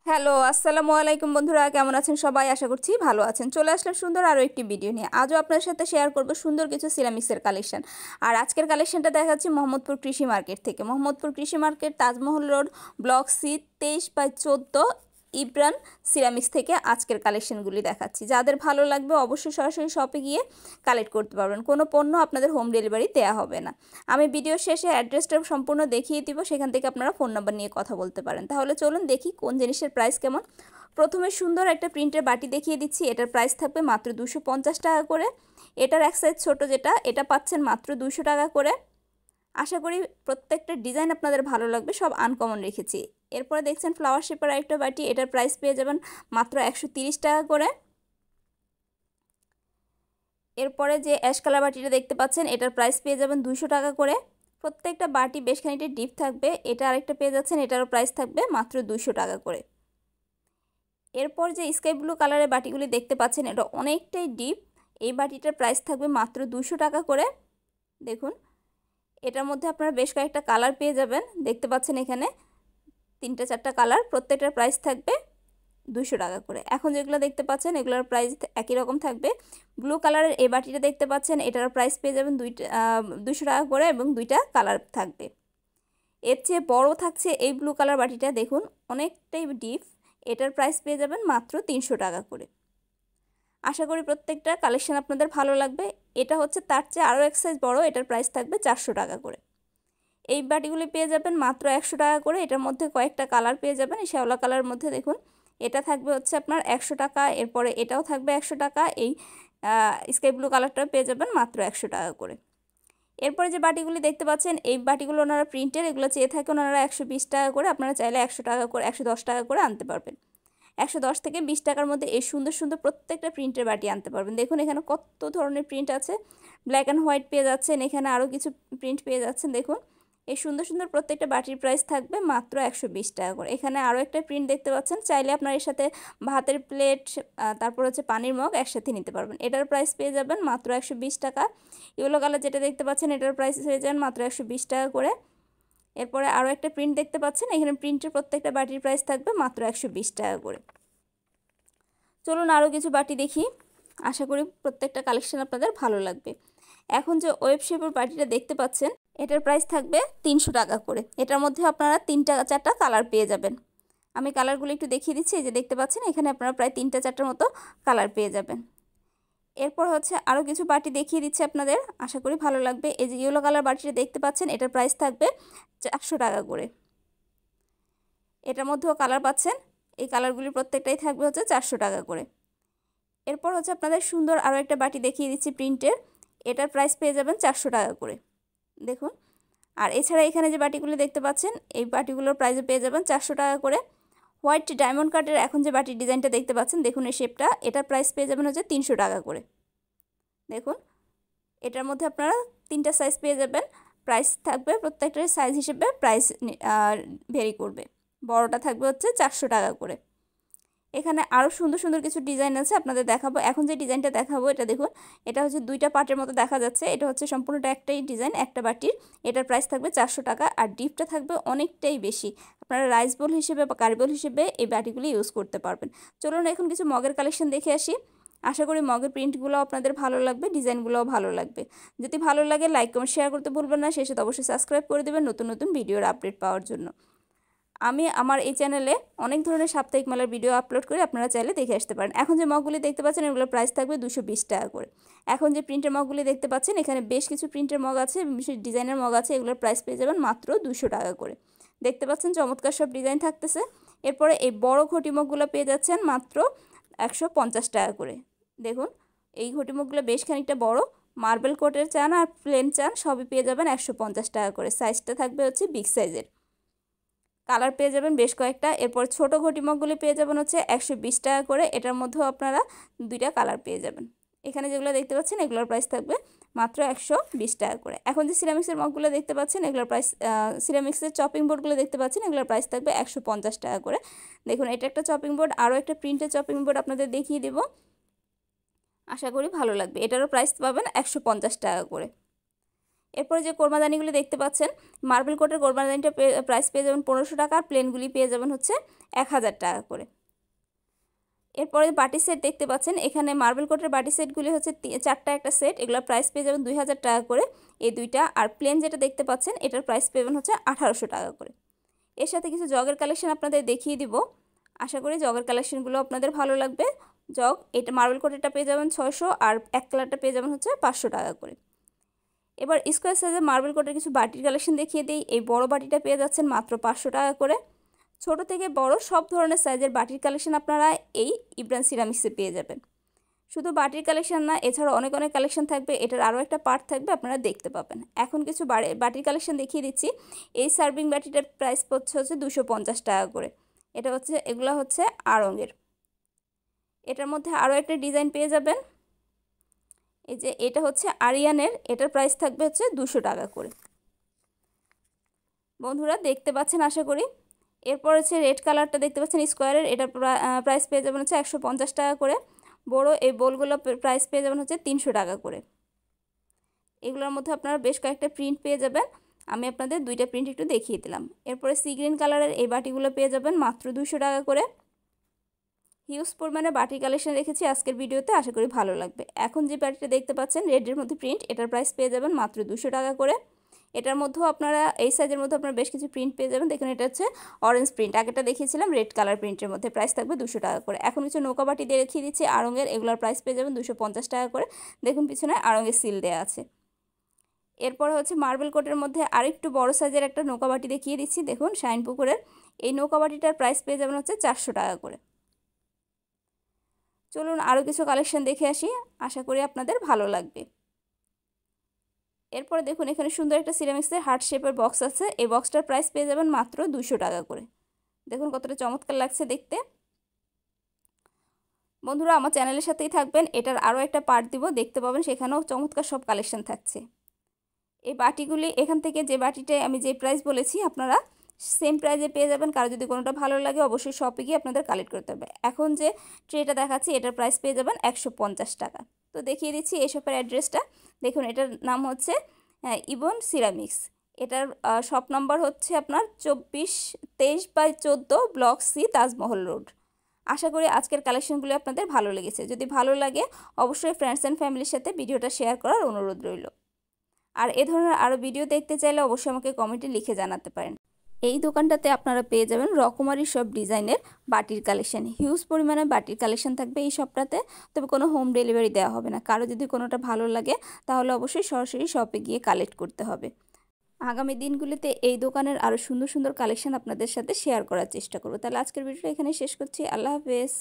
Hello, আসসালামু আলাইকুম বন্ধুরা, কেমন আছেন সবাই? আশা করছি ভালো আছেন। চলে আসলাম সুন্দর আরও একটি ভিডিও নিয়ে। আজও আপনার সাথে শেয়ার করব সুন্দর কিছু সিরামিক্সের কালেকশন। আর আজকের কালেকশনটা দেখাচ্ছি মোহাম্মদপুর কৃষি মার্কেট থেকে। Mohammadpur Krishi market, Tajmahal road, block C, 23/14, Ibran ceramics থেকে আজকের কালেকশনগুলি দেখাচ্ছি। যাদের ভালো লাগবে অবশ্যই সরাসরি শপে গিয়ে কালেক্ট করতে পারবেন। কোনো পণ্য আপনাদের হোম ডেলিভারি দেওয়া হবে না। আমি ভিডিও শেষে অ্যাড্রেসটা সম্পূর্ণ দেখিয়ে দিব, সেখান থেকে আপনারা ফোন নাম্বার নিয়ে কথা বলতে পারেন। তাহলে চলুন দেখি কোন জিনিসের প্রাইস কেমন। প্রথমে সুন্দর একটা প্রিন্টের বাটি দেখিয়ে দিচ্ছি। এটার প্রাইস থাকবে মাত্র 250 টাকা করে। এটার এক সাইজ ছোটো যেটা, এটা পাচ্ছেন মাত্র 200 টাকা করে। আশা করি প্রত্যেকটা ডিজাইন আপনাদের ভালো লাগবে, সব আনকমন রেখেছি। এরপরে দেখছেন ফ্লাওয়ার শেপের একটা বাটি, এটার প্রাইস পেয়ে যাবেন মাত্র 130 টাকা করে। এরপরে যে অ্যাশ কালার বাটিটা দেখতে পাচ্ছেন, এটার প্রাইস পেয়ে যাবেন 200 টাকা করে। প্রত্যেকটা বাটি বেশ খানিকটা ডিপ থাকবে। এটা আরেকটা পেয়ে যাচ্ছেন, এটারও প্রাইস থাকবে মাত্র 200 টাকা করে। এরপর যে স্কাই ব্লু কালারের বাটিগুলি দেখতে পাচ্ছেন, এটা অনেকটাই ডিপ। এই বাটিটার প্রাইস থাকবে মাত্র 200 টাকা করে। দেখুন, এটার মধ্যে আপনারা বেশ কয়েকটা কালার পেয়ে যাবেন। দেখতে পাচ্ছেন এখানে 3-4টা কালার, প্রত্যেকটার প্রাইস থাকবে 200 টাকা করে। এখন যেগুলো দেখতে পাচ্ছেন এগুলোর প্রাইস একই রকম থাকবে। ব্লু কালারের এই বাটিটা দেখতে পাচ্ছেন, এটার প্রাইস পেয়ে যাবেন 200 টাকা করে এবং 2টা কালার থাকবে। এর চেয়ে বড় থাকছে এই ব্লু কালার বাটিটা, দেখুন অনেকটাই ডিপ। এটার প্রাইস পেয়ে যাবেন মাত্র 300 টাকা করে। আশা করি প্রত্যেকটা কালেকশন আপনাদের ভালো লাগবে। এটা হচ্ছে তার চেয়ে আরও এক সাইজ বড়, এটার প্রাইস থাকবে 400 টাকা করে। এই বাটিগুলি পেয়ে যাবেন মাত্র 100 টাকা করে। এটার মধ্যে কয়েকটা কালার পেয়ে যাবেন। এই শ্যাওলা কালার মধ্যে দেখুন, এটা থাকবে হচ্ছে আপনার 100 টাকা। এরপরে এটাও থাকবে 100 টাকা। এই স্কাই ব্লু কালারটা পেয়ে যাবেন মাত্র 100 টাকা করে। এরপরে যে বাটিগুলি দেখতে পাচ্ছেন, এই বাটিগুলো ওনারা প্রিন্টের, এগুলো চেয়ে থাকে ওনারা 120 টাকা করে। আপনারা চাইলে 100 টাকা করে, 110 টাকা করে আনতে পারবেন। 110 থেকে 20 টাকার মধ্যে এই সুন্দর সুন্দর প্রত্যেকটা প্রিন্টের বাটি আনতে পারবেন। দেখুন এখানে কত ধরনের প্রিন্ট আছে। ব্ল্যাক অ্যান্ড হোয়াইট পেয়ে যাচ্ছেন, এখানে আরও কিছু প্রিন্ট পেয়ে যাচ্ছেন। দেখুন এই সুন্দর সুন্দর প্রত্যেকটা বাটির প্রাইস থাকবে মাত্র 120 টাকা করে। এখানে আরও একটা প্রিন্ট দেখতে পাচ্ছেন, চাইলে আপনার এর সাথে ভাতের প্লেট, তারপর হচ্ছে পানির মগ একসাথে নিতে পারবেন। এটার প্রাইস পেয়ে যাবেন মাত্র 120 টাকা। ইয়েলো কালার যেটা দেখতে পাচ্ছেন, এটার প্রাইস হয়ে যাবেন মাত্র 120 টাকা করে। এরপরে আরও একটা প্রিন্ট দেখতে পাচ্ছেন, এখানে প্রিন্টের প্রত্যেকটা বাটির প্রাইস থাকবে মাত্র 120 টাকা করে। চলুন আরও কিছু বাটি দেখি। আশা করি প্রত্যেকটা কালেকশন আপনাদের ভালো লাগবে। এখন যে ওয়েব শেপের বাটিটা দেখতে পাচ্ছেন, এটার প্রাইস থাকবে 300 টাকা করে। এটার মধ্যে আপনারা 3-4টা কালার পেয়ে যাবেন। আমি কালারগুলো একটু দেখিয়ে দিচ্ছি। এই যে দেখতে পাচ্ছেন, এখানে আপনারা প্রায় 3-4টার মতো কালার পেয়ে যাবেন। এরপর হচ্ছে আরও কিছু বাটি দেখিয়ে দিচ্ছি আপনাদের, আশা করি ভালো লাগবে। এই যে ইয়েলো কালার বাটিটা দেখতে পাচ্ছেন, এটার প্রাইস থাকবে 400 টাকা করে। এটার মধ্যেও কালার পাচ্ছেন, এই কালারগুলির প্রত্যেকটাই থাকবে হচ্ছে 400 টাকা করে। এরপর হচ্ছে আপনাদের সুন্দর আরও একটা বাটি দেখিয়ে দিচ্ছি প্রিন্টের, এটার প্রাইস পেয়ে যাবেন 400 টাকা করে। দেখুন, আর এছাড়া এখানে যে বাটিগুলো দেখতে পাচ্ছেন, এই বাটিগুলোর প্রাইসও পেয়ে যাবেন 400 টাকা করে। হোয়াইট ডায়মন্ড কাটের এখন যে বাটির ডিজাইনটা দেখতে পাচ্ছেন, দেখুন এই শেপটা, এটার প্রাইস পেয়ে যাবেন হচ্ছে 300 টাকা করে। দেখুন এটার মধ্যে আপনারা 3টা সাইজ পেয়ে যাবেন। প্রাইস থাকবে প্রত্যেকটার সাইজ হিসেবে প্রাইস ভেরি করবে। বড়টা থাকবে হচ্ছে 400 টাকা করে। এখানে আরও সুন্দর সুন্দর কিছু ডিজাইন আছে, আপনাদের দেখাবো। এখন যে ডিজাইনটা দেখাবো, এটা দেখুন, এটা হচ্ছে 2টা পার্টের মতো দেখা যাচ্ছে। এটা হচ্ছে সম্পূর্ণটা একটাই ডিজাইন, একটা বাটির। এটার প্রাইস থাকবে 400 টাকা। আর ডিপটা থাকবে অনেকটাই বেশি। আপনারা রাইস বোল হিসেবে বা কারি বোল হিসেবে এই বাটিগুলি ইউজ করতে পারবেন। চলুন এখন কিছু মগের কালেকশন দেখে আসি। আশা করি মগের প্রিন্টগুলো আপনাদের ভালো লাগবে, ডিজাইনগুলোও ভালো লাগবে। যদি ভালো লাগে লাইক কমেন্ট শেয়ার করতে ভুলবেন না। শেষে অবশ্যই সাবস্ক্রাইব করে দেবেন নতুন নতুন ভিডিওর আপডেট পাওয়ার জন্য। আমি আমার এই চ্যানেলে অনেক ধরনের সাপ্তাহিক মেলার ভিডিও আপলোড করে, আপনারা চাইলে দেখে আসতে পারেন। এখন যে মগগুলি দেখতে পাচ্ছেন, এগুলোর প্রাইস থাকবে 220 টাকা করে। এখন যে প্রিন্টের মগগুলি দেখতে পাচ্ছেন, এখানে বেশ কিছু প্রিন্টের মগ আছে, বিশেষ ডিজাইনের মগ আছে। এগুলোর প্রাইস পেয়ে যাবেন মাত্র 200 টাকা করে। দেখতে পাচ্ছেন চমৎকার সব ডিজাইন থাকতেছে। এরপরে এই বড় ঘটি মগগুলো পেয়ে যাচ্ছেন মাত্র 150 টাকা করে। দেখুন এই ঘটি মগগুলো বেশ খানিকটা বড়। মার্বেল কোটের চান আর প্লেন চান সবই পেয়ে যাবেন 150 টাকা করে। সাইজটা থাকবে হচ্ছে বিগ সাইজের। কালার পেয়ে যাবেন বেশ কয়েকটা। এরপর ছোট ঘটি মগগুলি পেয়ে যাবেন হচ্ছে 120 টাকা করে। এটার মধ্যেও আপনারা 2টা কালার পেয়ে যাবেন। এখানে যেগুলো দেখতে পাচ্ছেন, এগুলোর প্রাইস থাকবে মাত্র 120 টাকা করে। এখন যে সিরামিক্সের মগগুলো দেখতে পাচ্ছেন, এগুলোর প্রাইস, সিরামিক্সের চপিং বোর্ডগুলো দেখতে পাচ্ছেন, এগুলোর প্রাইস থাকবে 150 টাকা করে। দেখুন এটা একটা চপিং বোর্ড, আরও একটা প্রিন্টের চপিং বোর্ড আপনাদের দেখিয়ে দেব, আশা করি ভালো লাগবে। এটারও প্রাইস পাবেন 150 টাকা করে। এরপরে যে কোরবাদানিগুলি দেখতে পাচ্ছেন, মার্বেল কোটের কোরবাদানিটা প্রাইস পেয়ে যাবেন 1500 টাকা, আর প্লেনগুলি পেয়ে যাবেন হচ্ছে 1000 টাকা করে। এরপরে বাটি সেট দেখতে পাচ্ছেন, এখানে মার্বেল কোটের বাটি সেটগুলি হচ্ছে 4টা একটা সেট, এগুলোর প্রাইস পেয়ে যাবেন 2000 টাকা করে এই দুইটা। আর প্লেন যেটা দেখতে পাচ্ছেন এটার প্রাইস পেবেন হচ্ছে 1800 টাকা করে। এর সাথে কিছু জগের কালেকশন আপনাদের দেখিয়ে দিব, আশা করি জগের কালেকশনগুলো আপনাদের ভালো লাগবে। জগ এটা মার্বেল কোটেরটা পেয়ে যাবেন 600, আর এক কালারটা পেয়ে যাবেন হচ্ছে 500 টাকা করে। এবার স্কোয়ার সাইজের মার্বেল কোটের কিছু বাটির কালেকশন দেখিয়ে দিই। এই বড় বাটিটা পেয়ে যাচ্ছেন মাত্র 500 টাকা করে। ছোট থেকে বড় সব ধরনের সাইজের বাটির কালেকশন আপনারা এই ইব্রান সিরামিক্সে পেয়ে যাবেন। শুধু বাটির কালেকশন না, এছাড়াও অনেক অনেক কালেকশন থাকবে, এটার আরও একটা পার্ট থাকবে, আপনারা দেখতে পাবেন। এখন কিছু বাটির কালেকশন দেখিয়ে দিচ্ছি। এই সার্ভিং বাটিটার প্রাইস হচ্ছে 250 টাকা করে। এগুলো হচ্ছে আড়ঙের। এটার মধ্যে আরও একটা ডিজাইন পেয়ে যাবেন, এই যে এটা হচ্ছে আরিয়ানের, এটার প্রাইস থাকবে হচ্ছে 200 টাকা করে। বন্ধুরা দেখতে পাচ্ছেন আশা করি। এরপর হচ্ছে রেড কালারটা দেখতে পাচ্ছেন স্কোয়ারের, এটার প্রাইস পেয়ে যাবেন হচ্ছে 150 টাকা করে। বড় এই বোলগুলো প্রাইস পেয়ে যাবেন হচ্ছে 300 টাকা করে। এগুলোর মধ্যে আপনারা বেশ কয়েকটা প্রিন্ট পেয়ে যাবেন, আমি আপনাদের দুইটা প্রিন্ট একটু দেখিয়ে দিলাম। এরপরে সি গ্রিন কালারের এই বাটিগুলো পেয়ে যাবেন মাত্র 200 টাকা করে। হিউজ পরিমাণে বাটি কালেকশন রেখেছি আজকের ভিডিওতে, আশা করি ভালো লাগবে। এখন যে বাটিটা দেখতে পাচ্ছেন রেডের মধ্যে প্রিন্ট, এটার প্রাইস পেয়ে যাবেন মাত্র 200 টাকা করে। এটার মধ্যেও আপনারা এই সাইজের মধ্যে আপনারা বেশ কিছু প্রিন্ট পেয়ে যাবেন। দেখুন এটা হচ্ছে অরেঞ্জ প্রিন্ট, আগেটা দেখিয়েছিলাম রেড কালার প্রিন্টের মধ্যে, প্রাইস থাকবে 200 টাকা করে। এখন কিছু নৌকা বাটি দিয়ে দেখিয়ে দিচ্ছি আড়ঙের, এগুলোর প্রাইস পেয়ে যাবেন 250 টাকা করে। দেখুন পিছনে আড়ঙের সিল দেওয়া আছে। এরপর হচ্ছে মার্বেল কোটের মধ্যে আরেকটু বড় সাইজের একটা নৌকা বাটি দেখিয়ে দিচ্ছি, দেখুন শাইন পুকুরের। এই নৌকা বাটিটার প্রাইস পেয়ে যাবেন হচ্ছে 400 টাকা করে। চলুন আরও কিছু কালেকশন দেখে আসি, আশা করি আপনাদের ভালো লাগবে। এরপরে দেখুন এখানে সুন্দর একটা সিরামিক্সের হার্ট শেপের বক্স আছে, এই বক্সটার প্রাইস পেয়ে যাবেন মাত্র 200 টাকা করে। দেখুন কতটা চমৎকার লাগছে দেখতে। বন্ধুরা আমার চ্যানেলের সাথেই থাকবেন, এটার আরও একটা পার্ট দিব, দেখতে পাবেন সেখানেও চমৎকার সব কালেকশন থাকছে। এই বাটিগুলি এখান থেকে যে বাটিটায় আমি যে প্রাইস বলেছি আপনারা সেম প্রাইসে পেয়ে যাবেন। কারো যদি কোনোটা ভালো লাগে অবশ্যই শপে গিয়ে আপনাদের কালেক্ট করতে হবে। এখন যে ট্রেটা দেখাচ্ছি এটার প্রাইস পেয়ে যাবেন 150 টাকা। তো দেখিয়ে দিচ্ছি এই শপের অ্যাড্রেসটা। দেখুন এটার নাম হচ্ছে ইবন সিরামিক্স। এটার শপ নাম্বার হচ্ছে আপনার 2423/14 ব্লক সি, তাজমহল রোড। আশা করি আজকের কালেকশনগুলো আপনাদের ভালো লেগেছে। যদি ভালো লাগে অবশ্যই ফ্রেন্ডস অ্যান্ড ফ্যামিলির সাথে ভিডিওটা শেয়ার করার অনুরোধ রইল। আর এ ধরনের আরও ভিডিও দেখতে চাইলে অবশ্যই আমাকে কমেন্টে লিখে জানাতে পারেন। এই দোকানটাতে আপনারা পেয়ে যাবেন রকমারি সব ডিজাইনের বাটির কালেকশন, হিউজ পরিমাণে বাটির কালেকশন থাকবে এই শপটাতে। তবে কোনো হোম ডেলিভারি দেওয়া হবে না। কারো যদি কোনোটা ভালো লাগে তাহলে অবশ্যই সরাসরি শপে গিয়ে কালেক্ট করতে হবে। আগামী দিনগুলিতে এই দোকানের আরও সুন্দর সুন্দর কালেকশন আপনাদের সাথে শেয়ার করার চেষ্টা করব। তাহলে আজকের ভিডিওটা এখানে শেষ করছি। আল্লাহ হাফেজ।